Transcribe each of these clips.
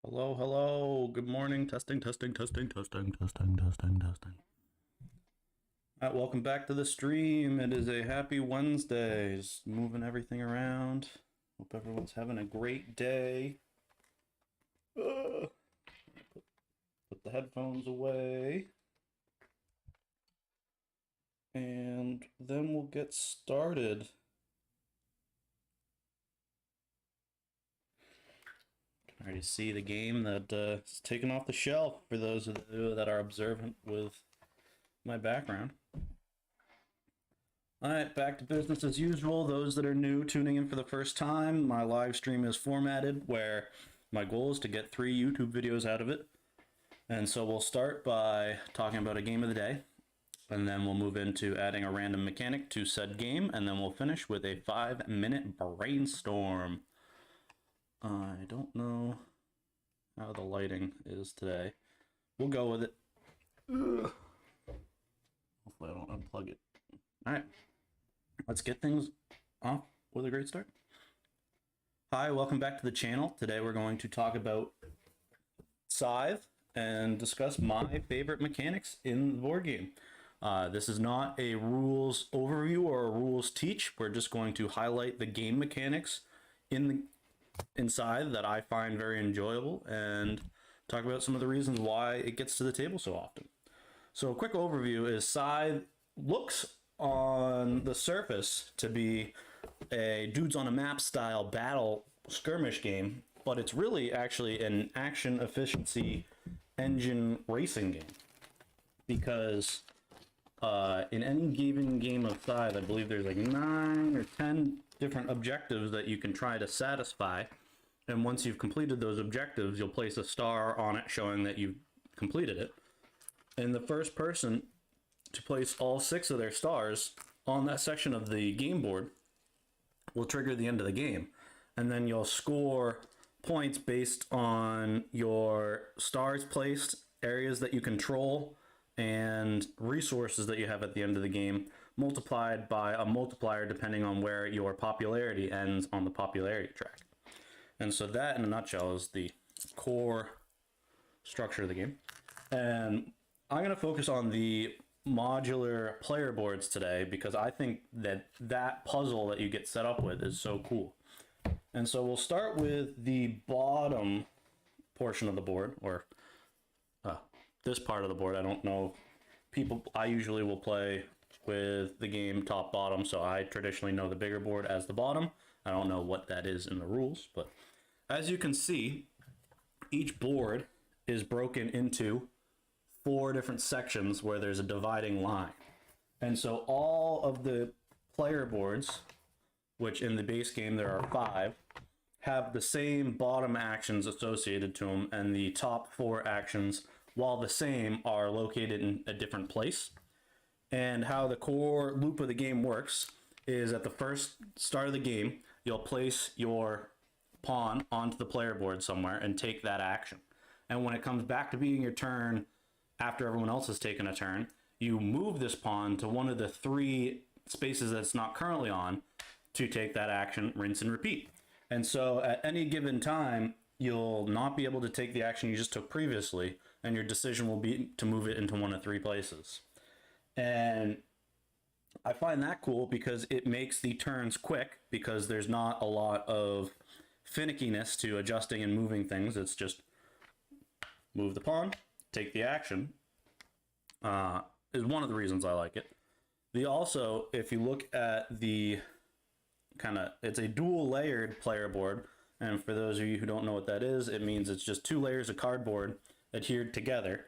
Hello, hello. Good morning. Testing, testing, testing, testing, testing, testing, testing. All right, welcome back to the stream. It is a happy Wednesday. Just moving everything around. Hope everyone's having a great day. Put the headphones away. And then we'll get started. Can already see the game that is taken off the shelf for those of you that are observant with my background. All right, back to business as usual. Those that are new tuning in for the first time, my live stream is formatted where my goal is to get 3 YouTube videos out of it. And so we'll start by talking about a game of the day, and then we'll move into adding a random mechanic to said game, and then we'll finish with a 5-minute brainstorm. I don't know how the lighting is today. We'll go with it. Ugh. Hopefully I don't unplug it. All right, let's get things off with a great start. Hi, welcome back to the channel. Today we're going to talk about Scythe and discuss my favorite mechanics in the board game. This is not a rules overview or a rules teach. We're just going to highlight the game mechanics in Scythe that I find very enjoyable and talk about some of the reasons why it gets to the table so often. So a quick overview is Scythe looks on the surface to be a dudes on a map style battle skirmish game, but it's really actually an action efficiency engine racing game, because in any given game of Scythe, I believe there's like 9 or 10 different objectives that you can try to satisfy, and once you've completed those objectives, you'll place a star on it showing that you've completed it, and the first person to place all 6 of their stars on that section of the game board will trigger the end of the game. And then you'll score points based on your stars placed, areas that you control, and resources that you have at the end of the game, multiplied by a multiplier depending on where your popularity ends on the popularity track. And so that, in a nutshell, is the core structure of the game. And I'm going to focus on the modular player boards today because I think that that puzzle that you get set up with is so cool. And so we'll start with the bottom portion of the board, or this part of the board. I don't know, I usually will play with the game top bottom, so I traditionally know the bigger board as the bottom. I don't know what that is in the rules, but as you can see, each board is broken into 4 different sections where there's a dividing line. And so all of the player boards, which in the base game there are 5, have the same bottom actions associated to them, and the top 4 actions, while the same, are located in a different place. And how the core loop of the game works is at the first start of the game, you'll place your pawn onto the player board somewhere and take that action. And when it comes back to being your turn, after everyone else has taken a turn, you move this pawn to one of the 3 spaces that's not currently on to take that action, rinse and repeat. And so at any given time, you'll not be able to take the action you just took previously, and your decision will be to move it into one of 3 places. And I find that cool because it makes the turns quick, because there's not a lot of finickiness to adjusting and moving things. It's just move the pawn, take the action, is one of the reasons I like it. Also, if you look at the it's a dual layered player board, and for those of you who don't know what that is, it means it's just 2 layers of cardboard adhered together.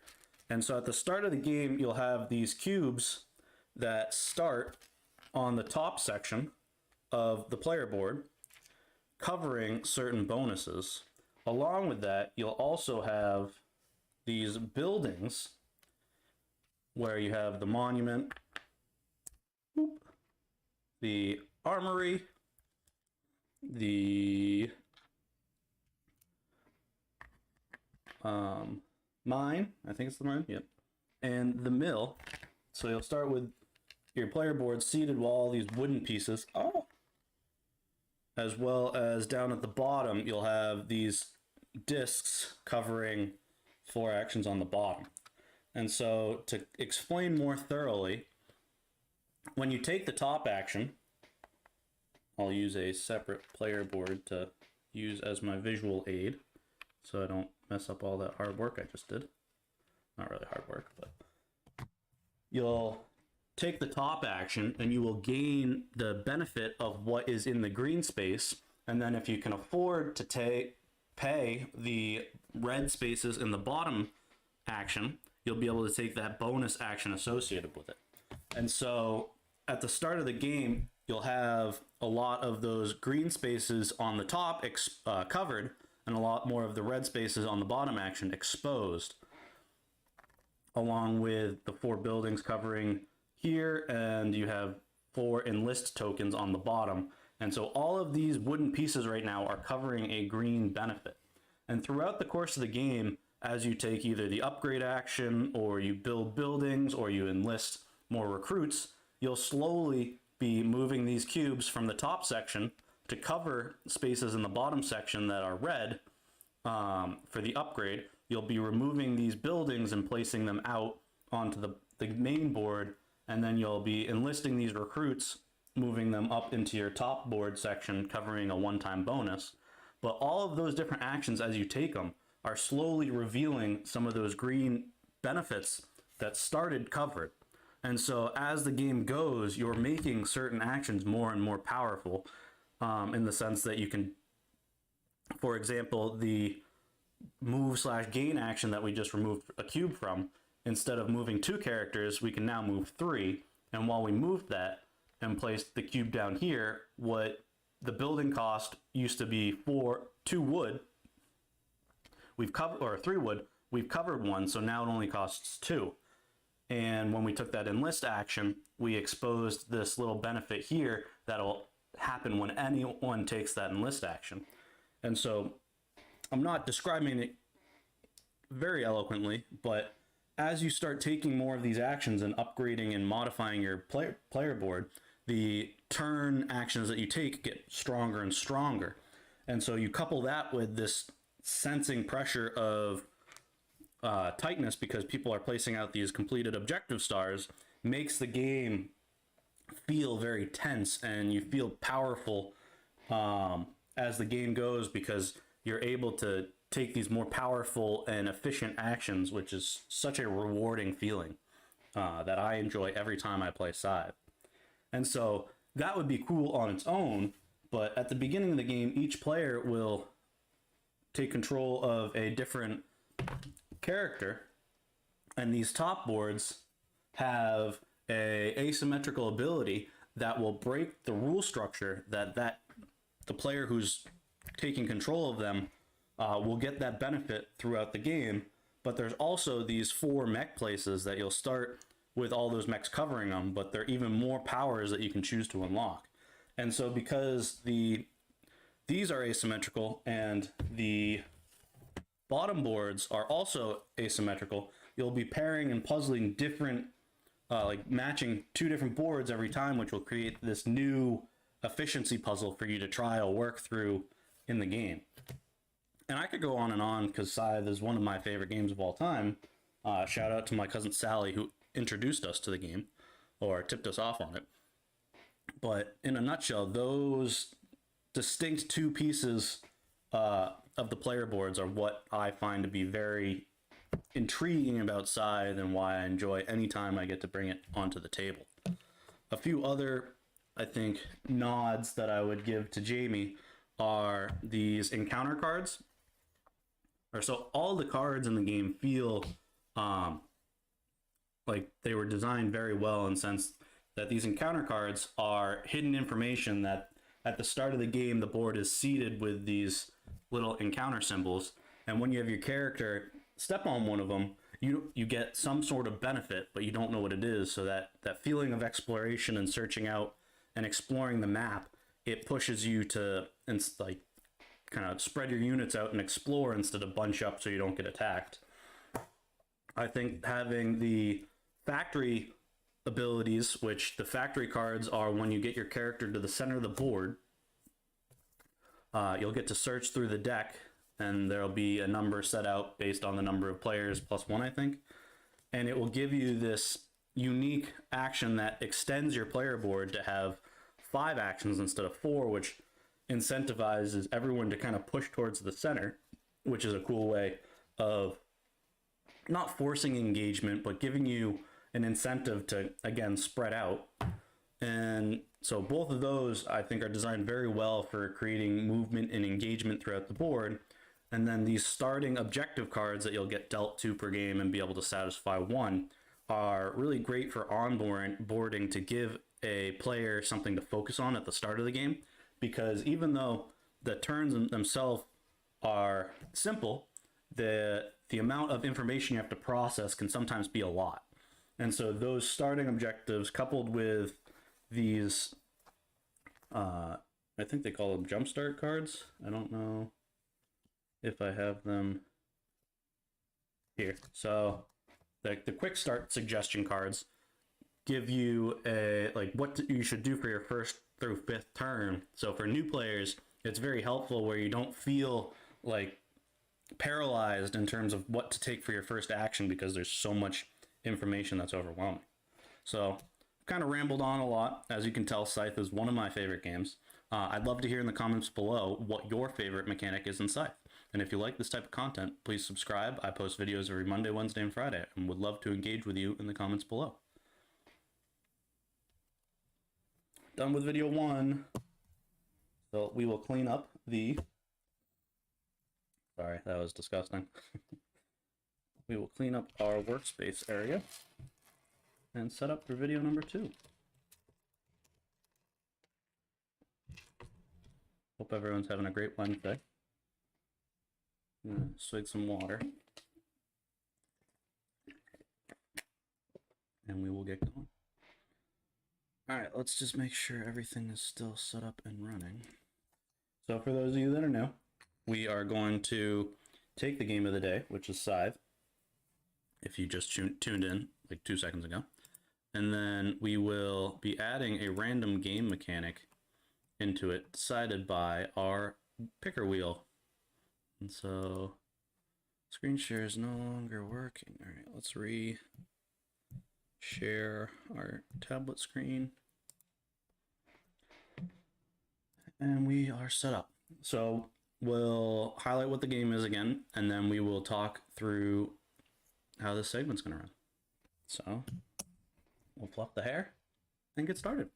And so at the start of the game, you'll have these cubes that start on the top section of the player board, covering certain bonuses. Along with that, you'll also have these buildings where you have the monument, the armory, the mine, I think it's the mine, yep, and the mill. So you'll start with your player board seated with all these wooden pieces, as well as down at the bottom you'll have these discs covering 4 actions on the bottom. And so to explain more thoroughly, when you take the top action, I'll use a separate player board to use as my visual aid so I don't mess up all that hard work I just did. Not really hard work, but you'll take the top action and you will gain the benefit of what is in the green space. And then if you can afford to pay the red spaces in the bottom action, you'll be able to take that bonus action associated with it. And so at the start of the game, you'll have a lot of those green spaces on the top covered and a lot more of the red spaces on the bottom action exposed, along with the 4 buildings covering here, and you have 4 enlist tokens on the bottom. And so all of these wooden pieces right now are covering a green benefit. And throughout the course of the game, as you take either the upgrade action or you build buildings or you enlist more recruits, you'll slowly be moving these cubes from the top section to cover spaces in the bottom section that are red for the upgrade. You'll be removing these buildings and placing them out onto the main board, and then you'll be enlisting these recruits, moving them up into your top board section, covering a one-time bonus. But all of those different actions as you take them are slowly revealing some of those green benefits that started covered. And so as the game goes, you're making certain actions more and more powerful, in the sense that you can, for example, the move/gain action that we just removed a cube from, instead of moving 2 characters, we can now move 3. And while we moved that and placed the cube down here, what the building cost used to be 2 wood, we've covered, or 3 wood, we've covered 1, so now it only costs 2. And when we took that enlist action, we exposed this little benefit here that'll happen when anyone takes that enlist action. And so I'm not describing it very eloquently, but as you start taking more of these actions and upgrading and modifying your player board, the turn actions that you take get stronger and stronger. And so you couple that with this sensing pressure of tightness, because people are placing out these completed objective stars, makes the game feel very tense, and you feel powerful as the game goes, because you're able to take these more powerful and efficient actions, which is such a rewarding feeling that I enjoy every time I play Scythe. And so that would be cool on its own, but at the beginning of the game, each player will take control of a different character, and these top boards have a asymmetrical ability that will break the rule structure that the player who's taking control of them will get that benefit throughout the game. But there's also these 4 mech places that you'll start with all those mechs covering them, but there are even more powers that you can choose to unlock. And so because these are asymmetrical and the bottom boards are also asymmetrical, you'll be pairing and puzzling different, like matching 2 different boards every time, which will create this new efficiency puzzle for you to try or work through in the game. And I could go on and on, because Scythe is one of my favorite games of all time. Shout out to my cousin Sally, who introduced us to the game, or tipped us off on it. But in a nutshell, those distinct 2 pieces of the player boards are what I find to be very intriguing about Scythe, and why I enjoy any time I get to bring it onto the table. A few other, I think, nods that I would give to Jamie are these encounter cards. So all the cards in the game feel like they were designed very well, in the sense that these encounter cards are hidden information that at the start of the game, the board is seeded with these little encounter symbols. And when you have your character step on one of them, you get some sort of benefit, but you don't know what it is. So that feeling of exploration and searching out and exploring the map, it pushes you to like kind of spread your units out and explore instead of bunch up so you don't get attacked. I think having the factory abilities, which the factory cards are when you get your character to the center of the board, you'll get to search through the deck and there'll be a number set out based on the number of players plus one, I think. And it will give you this unique action that extends your player board to have 5 actions instead of 4, which incentivizes everyone to kind of push towards the center, which is a cool way of not forcing engagement, but giving you an incentive to, again, spread out. And so both of those, I think, are designed very well for creating movement and engagement throughout the board. And then these starting objective cards that you'll get dealt 2 per game and be able to satisfy 1 are really great for onboarding to give a player something to focus on at the start of the game. Because even though the turns themselves are simple, the amount of information you have to process can sometimes be a lot. And so those starting objectives coupled with these, I think they call them jumpstart cards. I don't know if I have them here. So the quick start suggestion cards give you a what you should do for your first through 5th turn. So for new players, it's very helpful where you don't feel like paralyzed in terms of what to take for your first action because there's so much information that's overwhelming. So kind of rambled on a lot. As you can tell, Scythe is one of my favorite games. I'd love to hear in the comments below what your favorite mechanic is in Scythe. And if you like this type of content, please subscribe. I post videos every Monday, Wednesday, and Friday, and would love to engage with you in the comments below. Done with video 1. So we will clean up the... Sorry, that was disgusting. We will clean up our workspace area and set up for video number 2. Hope everyone's having a great Wednesday. I'm gonna swig some water. And we will get going. Alright, let's just make sure everything is still set up and running. So for those of you that are new, we are going to take the game of the day, which is Scythe, if you just tuned in like 2 seconds ago. And then we will be adding a random game mechanic into it, decided by our picker wheel. And so, screen share is no longer working. All right, let's share our tablet screen. And we are set up. So we'll highlight what the game is again, and then we will talk through how this segment's gonna run. So we'll fluff the hair and get started.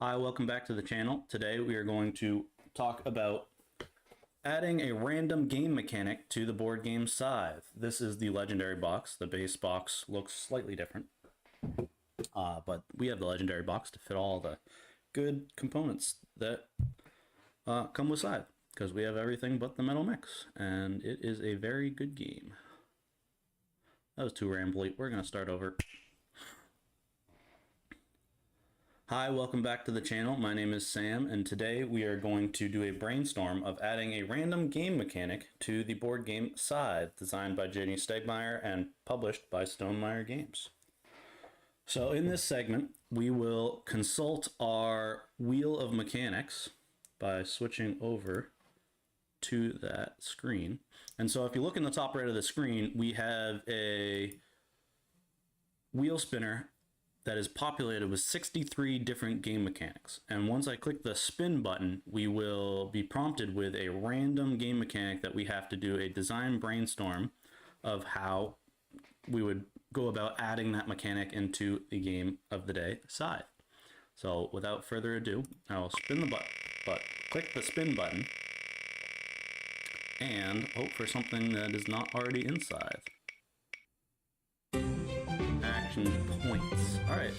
Hi, welcome back to the channel. Today we are going to talk about adding a random game mechanic to the board game Scythe. This is the legendary box. The base box looks slightly different, but we have the legendary box to fit all the good components that come with Scythe, because we have everything but the metal mix, and it is a very good game. That was too rambly. We're going to start over. Hi, welcome back to the channel. My name is Sam, and today we are going to do a brainstorm of adding a random game mechanic to the board game Scythe, designed by Jenny Stegmeyer and published by Stonemaier Games. So in this segment, we will consult our wheel of mechanics by switching over to that screen. And so if you look in the top right of the screen, we have a wheel spinner that is populated with 63 different game mechanics. And once I click the spin button, we will be prompted with a random game mechanic that we have to do a design brainstorm of how we would go about adding that mechanic into the game of the day, Scythe. So without further ado, I will spin the button, click the spin button, and hope for something that is not already in Scythe. Action points. Alright,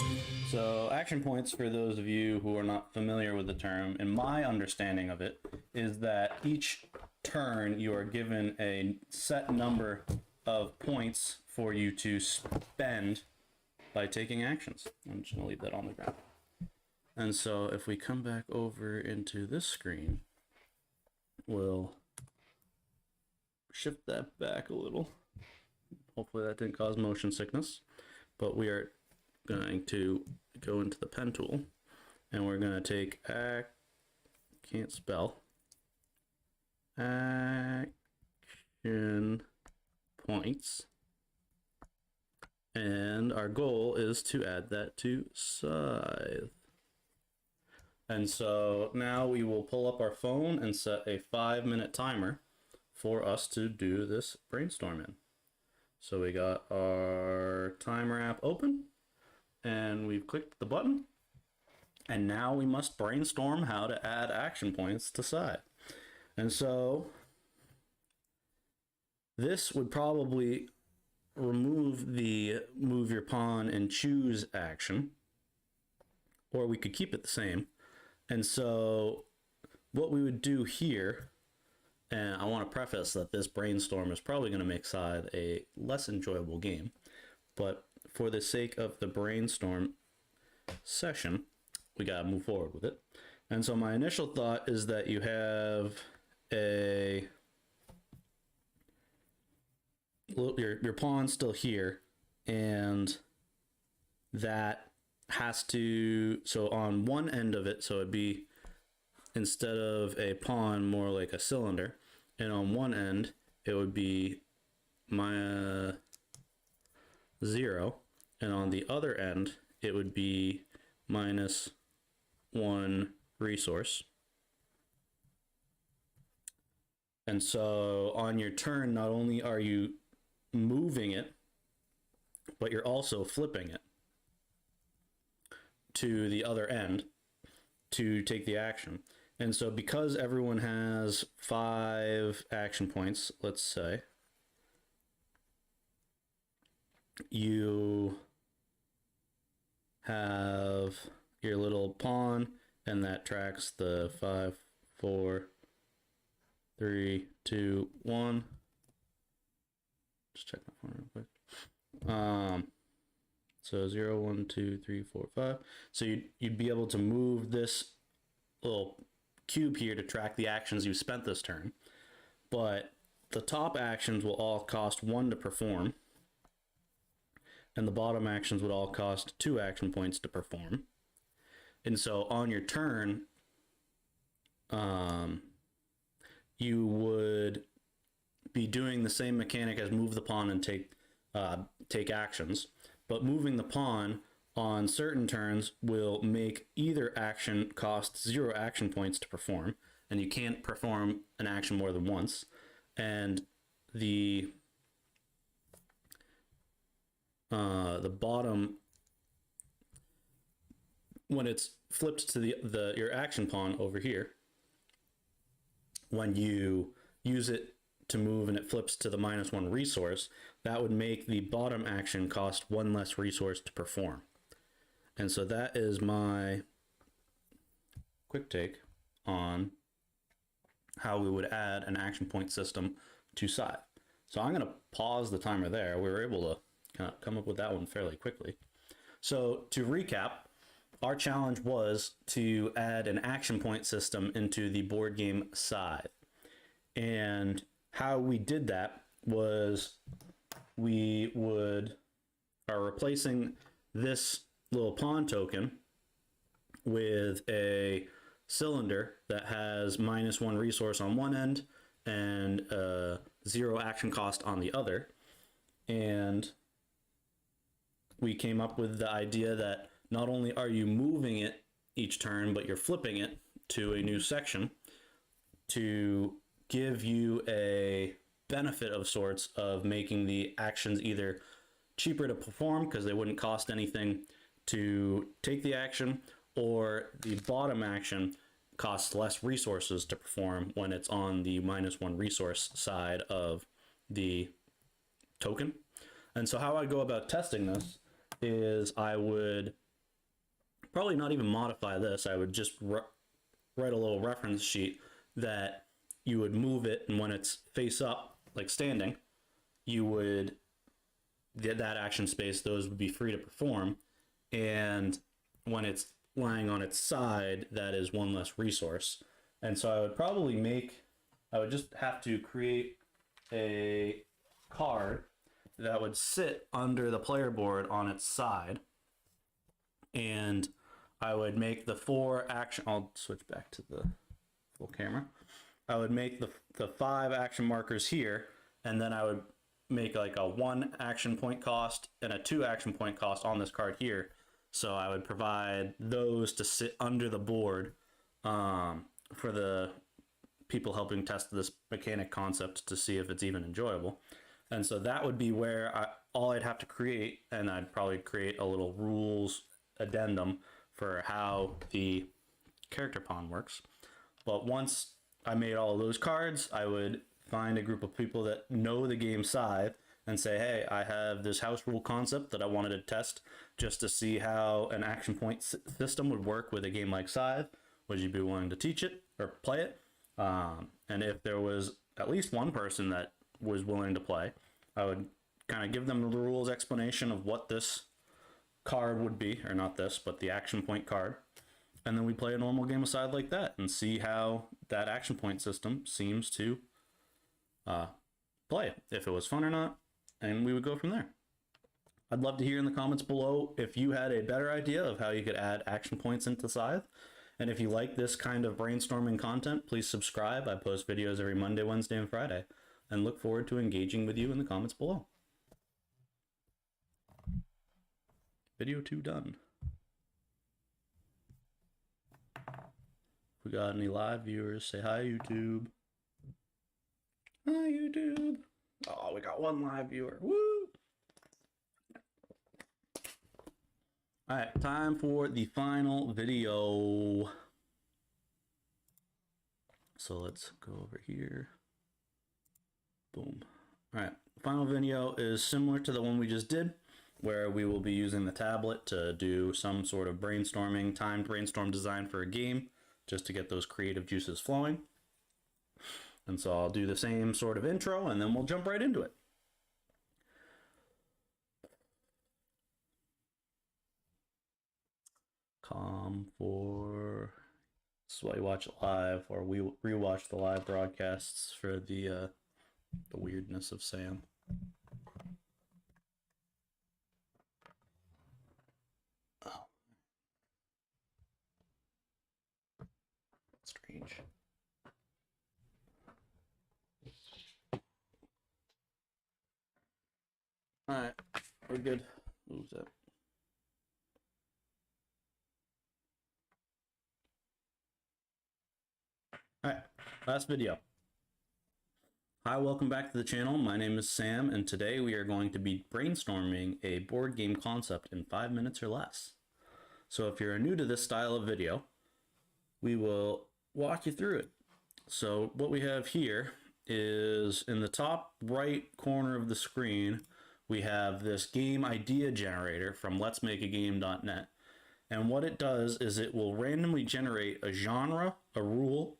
so action points, for those of you who are not familiar with the term, in my understanding of it, is that each turn you are given a set number of points for you to spend by taking actions. I'm just going to leave that on the ground. And so if we come back over into this screen, we'll shift that back a little. Hopefully that didn't cause motion sickness. But we are going to go into the pen tool, and we're going to take can't spell, action points. And our goal is to add that to Scythe. And so now we will pull up our phone and set a 5-minute timer for us to do this brainstorming. So we got our timer app open and we've clicked the button. And now we must brainstorm how to add action points to Scythe. And so this would probably remove the move your pawn and choose action, or we could keep it the same. And so what we would do here, and I want to preface that this brainstorm is probably going to make Scythe a less enjoyable game, but for the sake of the brainstorm session, we got to move forward with it. And so my initial thought is that you have your pawn's still here, and that has to, so on one end of it, so it'd be, instead of a pawn, more like a cylinder, and on one end it would be -0, and on the other end it would be -1 resource. And so on your turn, not only are you moving it, but you're also flipping it to the other end to take the action. And so because everyone has 5 action points, let's say, you have your little pawn, and that tracks the 5, 4, 3, 2, 1. Just check my phone real quick. So 0, 1, 2, 3, 4, 5. So you'd be able to move this little cube here to track the actions you spent this turn. But the top actions will all cost 1 to perform, and the bottom actions would all cost 2 action points to perform. And so on your turn, you would be doing the same mechanic as move the pawn and take actions, but moving the pawn on certain turns will make either action cost 0 action points to perform, and you can't perform an action more than once. And the bottom, when it's flipped to your action pawn over here, when you use it to move and it flips to the -1 resource, that would make the bottom action cost 1 less resource to perform. And so that is my quick take on how we would add an action point system to Scythe. So I'm going to pause the timer there. We were able to kind of come up with that one fairly quickly. So to recap, our challenge was to add an action point system into the board game Scythe. And how we did that was we are replacing this little pawn token with a cylinder that has -1 resource on one end and 0 action cost on the other. And we came up with the idea that not only are you moving it each turn, but you're flipping it to a new section to give you a benefit of sorts of making the actions either cheaper to perform because they wouldn't cost anything to take the action, or the bottom action costs less resources to perform when it's on the -1 resource side of the token. And so how I go about testing this is I would probably not even modify this. I would just write a little reference sheet that you would move it, and when it's face up, like standing, you would get that action space, those would be free to perform. And when it's lying on its side, that is 1 less resource. And so I would just have to create a card that would sit under the player board on its side. And I would make the 4 action, I'll switch back to the full camera. I would make the 5 action markers here, and then I would make like a 1 action point cost and a 2 action point cost on this card here. So I would provide those to sit under the board for the people helping test this mechanic concept to see if it's even enjoyable. And so that would be where all I'd have to create, and I'd probably create a little rules addendum for how the character pawn works. But once I made all of those cards, I would find a group of people that know the game Scythe and say, hey, I have this house rule concept that I wanted to test just to see how an action point system would work with a game like Scythe. Would you be willing to teach it or play it? And if there was at least one person that was willing to play, I would kind of give them the rules explanation of what this card would be, or not this, but the action point card. And then we play a normal game of Scythe like that and see how that action point system seems to play, if it was fun or not, and we would go from there. I'd love to hear in the comments below if you had a better idea of how you could add action points into Scythe. And if you like this kind of brainstorming content, please subscribe. I post videos every Monday, Wednesday, and Friday, and look forward to engaging with you in the comments below. Video 2 done. If we got any live viewers, say hi, YouTube. Hi, YouTube. Oh, we got 1 live viewer. Woo! All right, time for the final video. So let's go over here. Boom. All right, final video is similar to the one we just did, where we will be using the tablet to do some sort of brainstorming, timed brainstorm design for a game, just to get those creative juices flowing. And so I'll do the same sort of intro, and then we'll jump right into it. This is why you watch it live, or we rewatch the live broadcasts for the weirdness of Sam. Oh, strange. All right, we're good. What was that? All right, last video. Hi, welcome back to the channel. My name is Sam, and today we are going to be brainstorming a board game concept in 5 minutes or less. So if you're new to this style of video, we will walk you through it. So what we have here is in the top right corner of the screen, we have this game idea generator from letsmakeagame.net. And what it does is it will randomly generate a genre, a rule,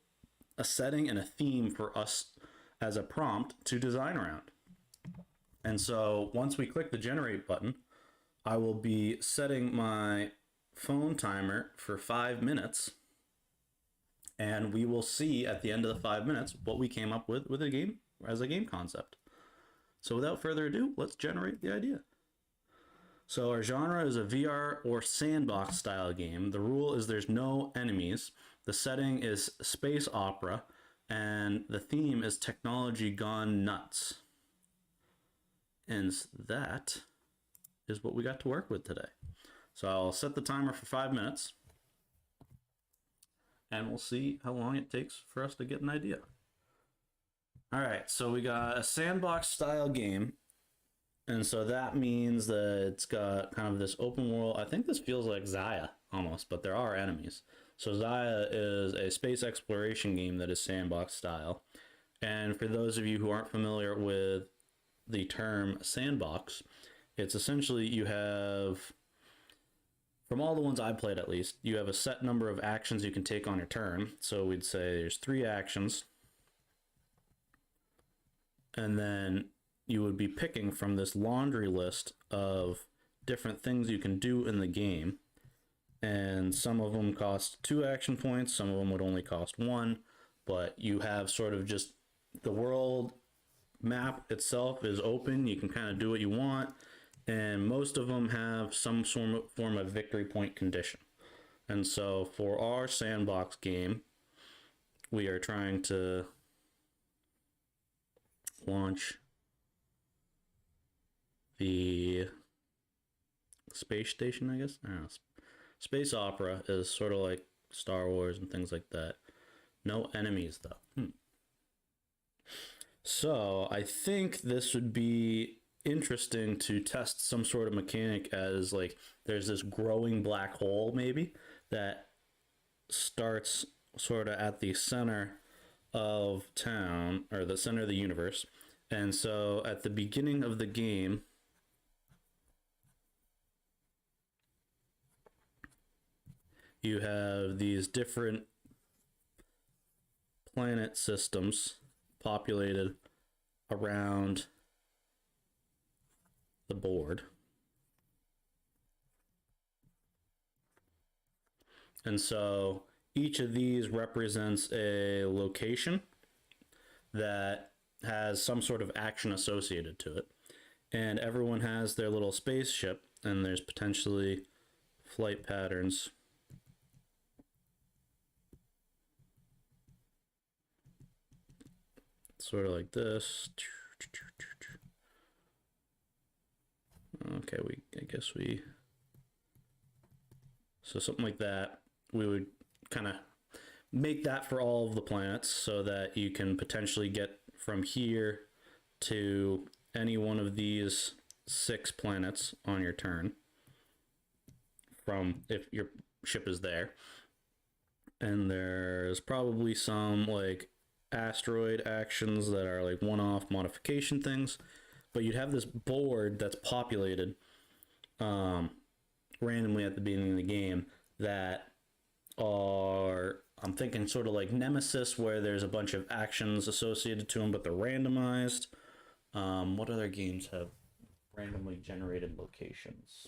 a setting, and a theme for us as a prompt to design around. And so once we click the generate button, I will be setting my phone timer for 5 minutes, and we will see at the end of the 5 minutes what we came up with a game as a game concept. So without further ado, let's generate the idea. So our genre is a VR or sandbox style game. The rule is there's no enemies. The setting is space opera, and the theme is technology gone nuts. And that is what we got to work with today. So I'll set the timer for 5 minutes, and we'll see how long it takes for us to get an idea. All right, so we got a sandbox style game. And so that means that it's got kind of this open world. I think this feels like Xia almost, but there are enemies. So Xia is a space exploration game that is sandbox style. And for those of you who aren't familiar with the term sandbox, it's essentially you have, from all the ones I've played at least, you have a set number of actions you can take on your turn. So we'd say there's 3 actions. And then you would be picking from this laundry list of different things you can do in the game. And some of them cost 2 action points, some of them would only cost 1, but you have sort of just the world map itself is open. You can kind of do what you want, and most of them have some form of victory point condition. And so for our sandbox game, we are trying to launch the space station, I guess. I don't know. Space opera is sort of like Star Wars and things like that. No enemies though. So I think this would be interesting to test some sort of mechanic, as like there's this growing black hole maybe that starts sort of at the center of town, or the center of the universe. And so at the beginning of the game, you have these different planet systems populated around the board. And so each of these represents a location that has some sort of action associated to it. And everyone has their little spaceship, and there's potentially flight patterns. Sort of like this. Okay, I guess so something like that. We would kind of make that for all of the planets so that you can potentially get from here to any one of these 6 planets on your turn, from if your ship is there. And there's probably some like asteroid actions that are like one-off modification things, but you'd have this board that's populated randomly at the beginning of the game that are, I'm thinking sort of like Nemesis, where there's a bunch of actions associated to them, but they're randomized. What other games have randomly generated locations?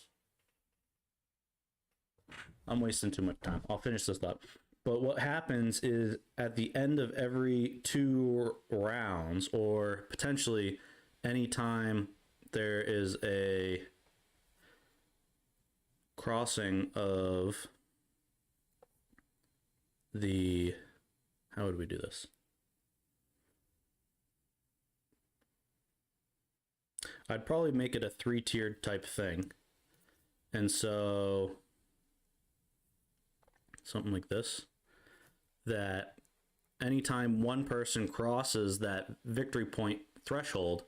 I'm wasting too much time. I'll finish this up. But what happens is at the end of every 2 rounds, or potentially anytime there is a crossing of the, how would we do this? I'd probably make it a 3-tiered type thing. And so something like this, that anytime one person crosses that victory point threshold,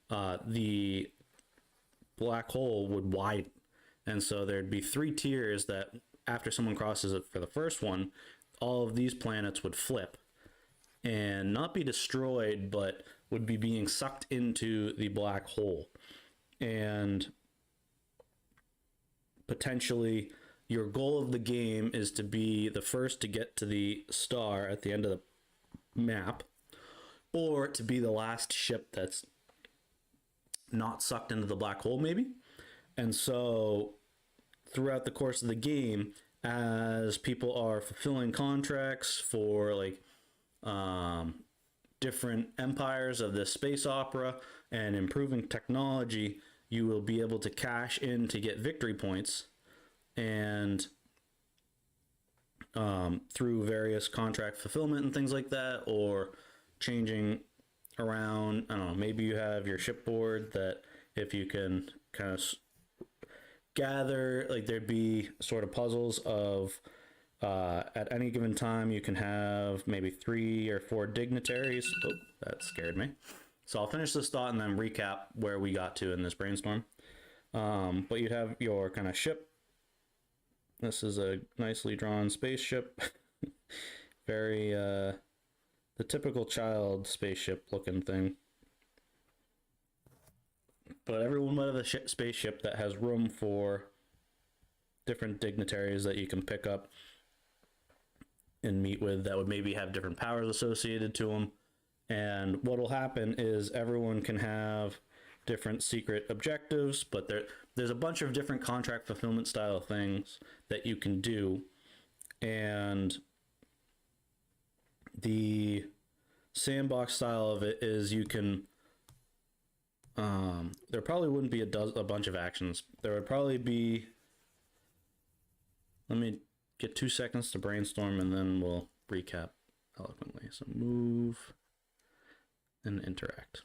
the black hole would widen. And so there'd be 3 tiers that after someone crosses it for the first one, all of these planets would flip and not be destroyed, but would be being sucked into the black hole. And potentially your goal of the game is to be the first to get to the star at the end of the map, or to be the last ship that's not sucked into the black hole maybe. And so throughout the course of the game, as people are fulfilling contracts for like different empires of this space opera and improving technology, you will be able to cash in to get victory points. And through various contract fulfillment and things like that, or changing around, I don't know, maybe you have your shipboard that if you can kind of gather, like there'd be sort of puzzles of at any given time you can have maybe 3 or 4 dignitaries. Oh, that scared me. So I'll finish this thought and then recap where we got to in this brainstorm. But you'd have your kind of ship. This is a nicely drawn spaceship. Very the typical child spaceship looking thing. But everyone would have a spaceship that has room for different dignitaries that you can pick up and meet with, that would maybe have different powers associated to them. And what will happen is everyone can have different secret objectives, but there's a bunch of different contract fulfillment style things that you can do. And the sandbox style of it is you can there probably wouldn't be a bunch of actions. There would probably be, let me get 2 seconds to brainstorm and then we'll recap eloquently. So move and interact.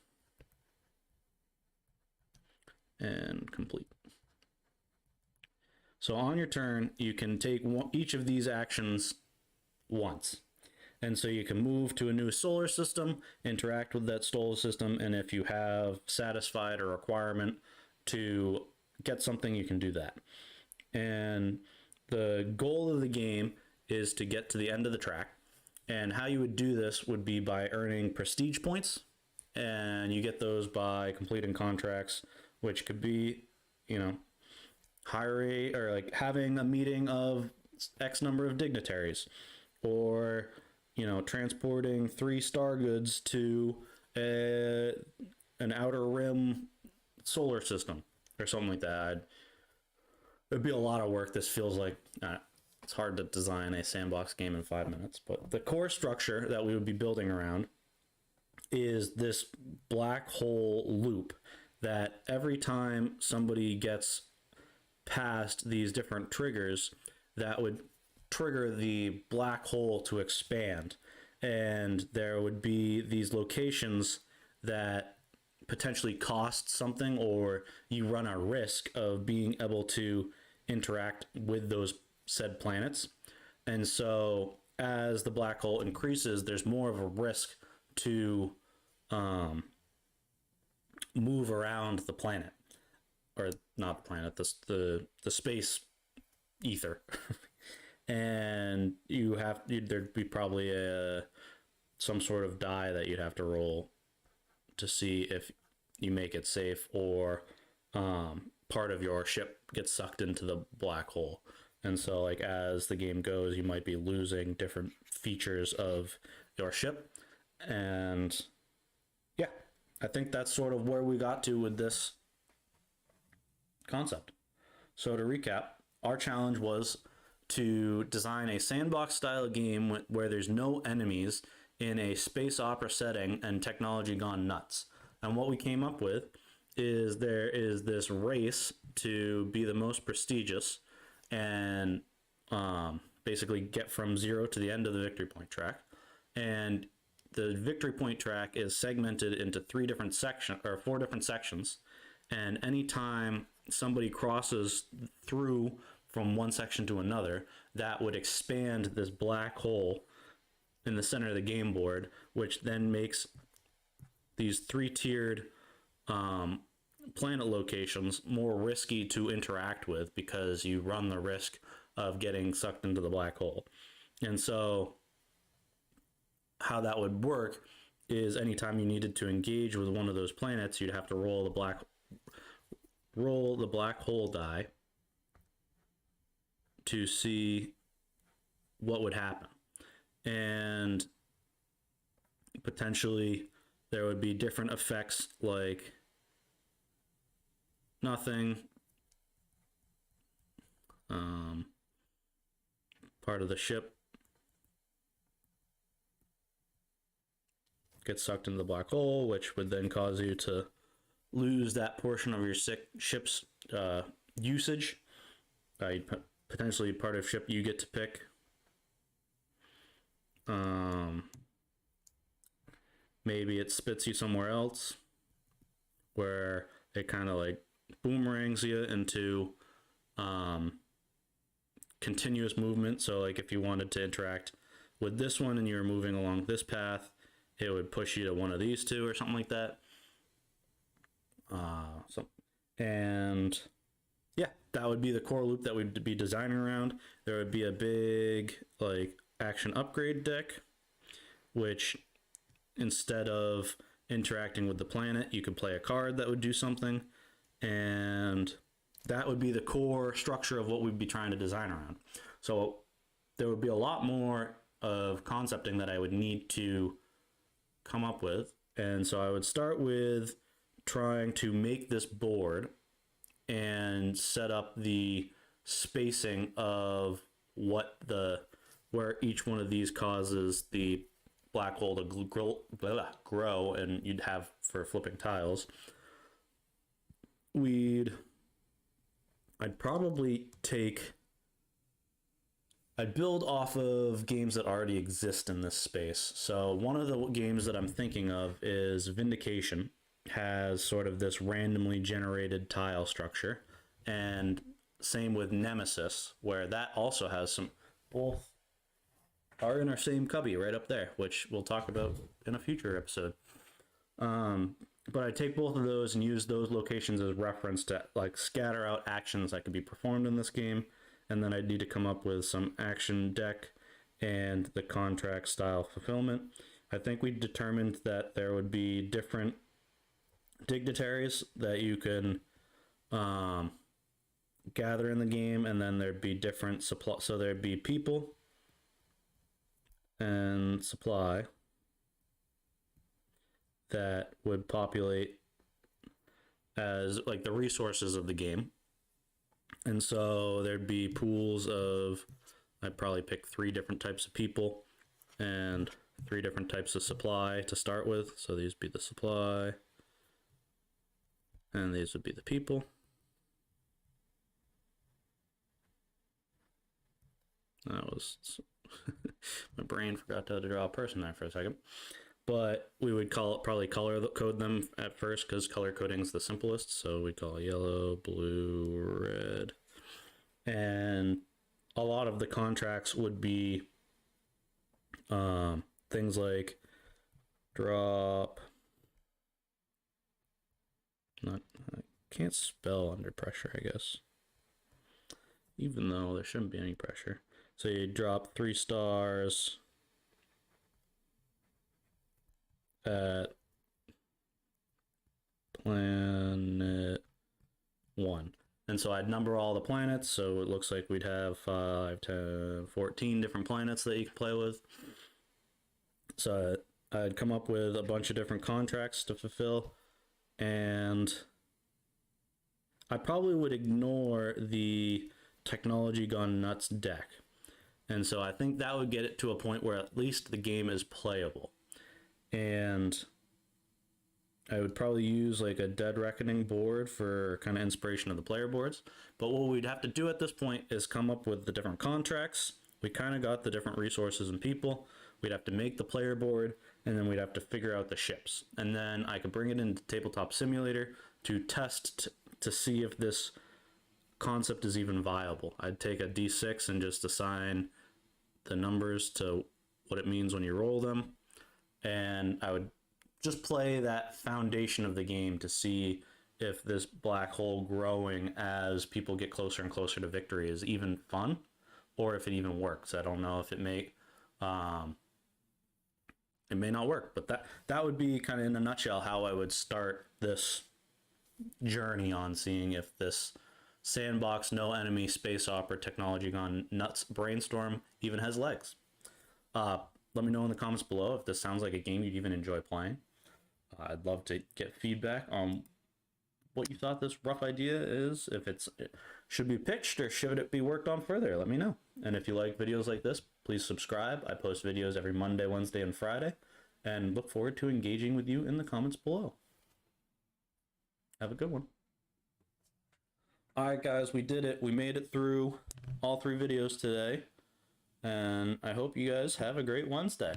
and complete. So on your turn, you can take each of these actions once. And so you can move to a new solar system, interact with that solar system, and if you have satisfied a requirement to get something, you can do that. And the goal of the game is to get to the end of the track. And how you would do this would be by earning prestige points. And you get those by completing contracts, which could be, you know, hiring or like having a meeting of X number of dignitaries, or, you know, transporting 3 star goods to an outer rim solar system or something like that. It'd be a lot of work. This feels like it's hard to design a sandbox game in 5 minutes, but the core structure that we would be building around is this black hole loop that every time somebody gets past these different triggers, that would trigger the black hole to expand. And there would be these locations that potentially cost something, or you run a risk of being able to interact with those said planets. And so as the black hole increases, there's more of a risk to move around the planet, or not the planet, the space ether. And there'd be probably some sort of die that you'd have to roll to see if you make it safe, or part of your ship gets sucked into the black hole. And so, like, as the game goes, you might be losing different features of your ship. And yeah, I think that's sort of where we got to with this concept. So to recap, our challenge was to design a sandbox style game where there's no enemies in a space opera setting and technology gone nuts. And what we came up with is there is this race to be the most prestigious and basically get from 0 to the end of the victory point track. And the victory point track is segmented into 4 different sections. And anytime somebody crosses through from one section to another, that would expand this black hole in the center of the game board, which then makes these 3-tiered planet locations more risky to interact with, because you run the risk of getting sucked into the black hole. And so how that would work is anytime you needed to engage with one of those planets, you'd have to roll the black hole die to see what would happen. And potentially there would be different effects, like nothing, part of the ship gets sucked into the black hole, which would then cause you to lose that portion of your ship's usage. Potentially part of ship you get to pick. Maybe it spits you somewhere else, where it kind of like boomerangs you into continuous movement. So like if you wanted to interact with this one and you were moving along this path, it would push you to one of these two or something like that. And yeah, that would be the core loop that we'd be designing around. There would be a big like action upgrade deck, which instead of interacting with the planet, you could play a card that would do something. And that would be the core structure of what we'd be trying to design around. So there would be a lot more of concepting that I would need to come up with. And so I would start with trying to make this board and set up the spacing of where each one of these causes the black hole to grow, and you'd have for flipping tiles. I'd build off of games that already exist in this space. So one of the games that I'm thinking of is Vindication, has sort of this randomly generated tile structure, and same with Nemesis, where that also has some, both are in our same cubby right up there, which we'll talk about in a future episode. But I take both of those and use those locations as reference to like scatter out actions that could be performed in this game, and then I need to come up with some action deck and the contract style fulfillment. I think we determined that there would be different dignitaries that you can gather in the game, and then there'd be different supply. So there'd be people and supply that would populate as like the resources of the game. And so there'd be pools of, I'd probably pick 3 different types of people and 3 different types of supply to start with. So these would be the supply, and these would be the people. That was my brain forgot to draw a person there for a second. But we would probably color code them at first, because color coding is the simplest. So we call yellow, blue, red, and a lot of the contracts would be things like drop. I can't spell under pressure, I guess, even though there shouldn't be any pressure. So you drop 3 stars at planet 1. And so I'd number all the planets, so it looks like we'd have 5, 10, 14 different planets that you can play with. So I'd come up with a bunch of different contracts to fulfill, and I probably would ignore the Technology Gone Nuts deck. And so I think that would get it to a point where at least the game is playable. And I would probably use like a Dead Reckoning board for kind of inspiration of the player boards. But what we'd have to do at this point is come up with the different contracts. We kind of got the different resources and people. We'd have to make the player board, and then we'd have to figure out the ships. And then I could bring it into Tabletop Simulator to test to see if this concept is even viable. I'd take a D6 and just assign the numbers to what it means when you roll them, and I would just play that foundation of the game to see if this black hole growing as people get closer and closer to victory is even fun, or if it even works. I don't know if it may not work, but that would be kind of in a nutshell how I would start this journey on seeing if this sandbox, no enemy, space opera, Technology Gone Nuts brainstorm even has legs. Let me know in the comments below if this sounds like a game you'd even enjoy playing. I'd love to get feedback on what you thought this rough idea is, if it should be pitched or should it be worked on further. Let me know. And if you like videos like this, please subscribe. I post videos every Monday, Wednesday, and Friday, and look forward to engaging with you in the comments below. Have a good one. Alright guys, we did it. We made it through all 3 videos today, and I hope you guys have a great Wednesday.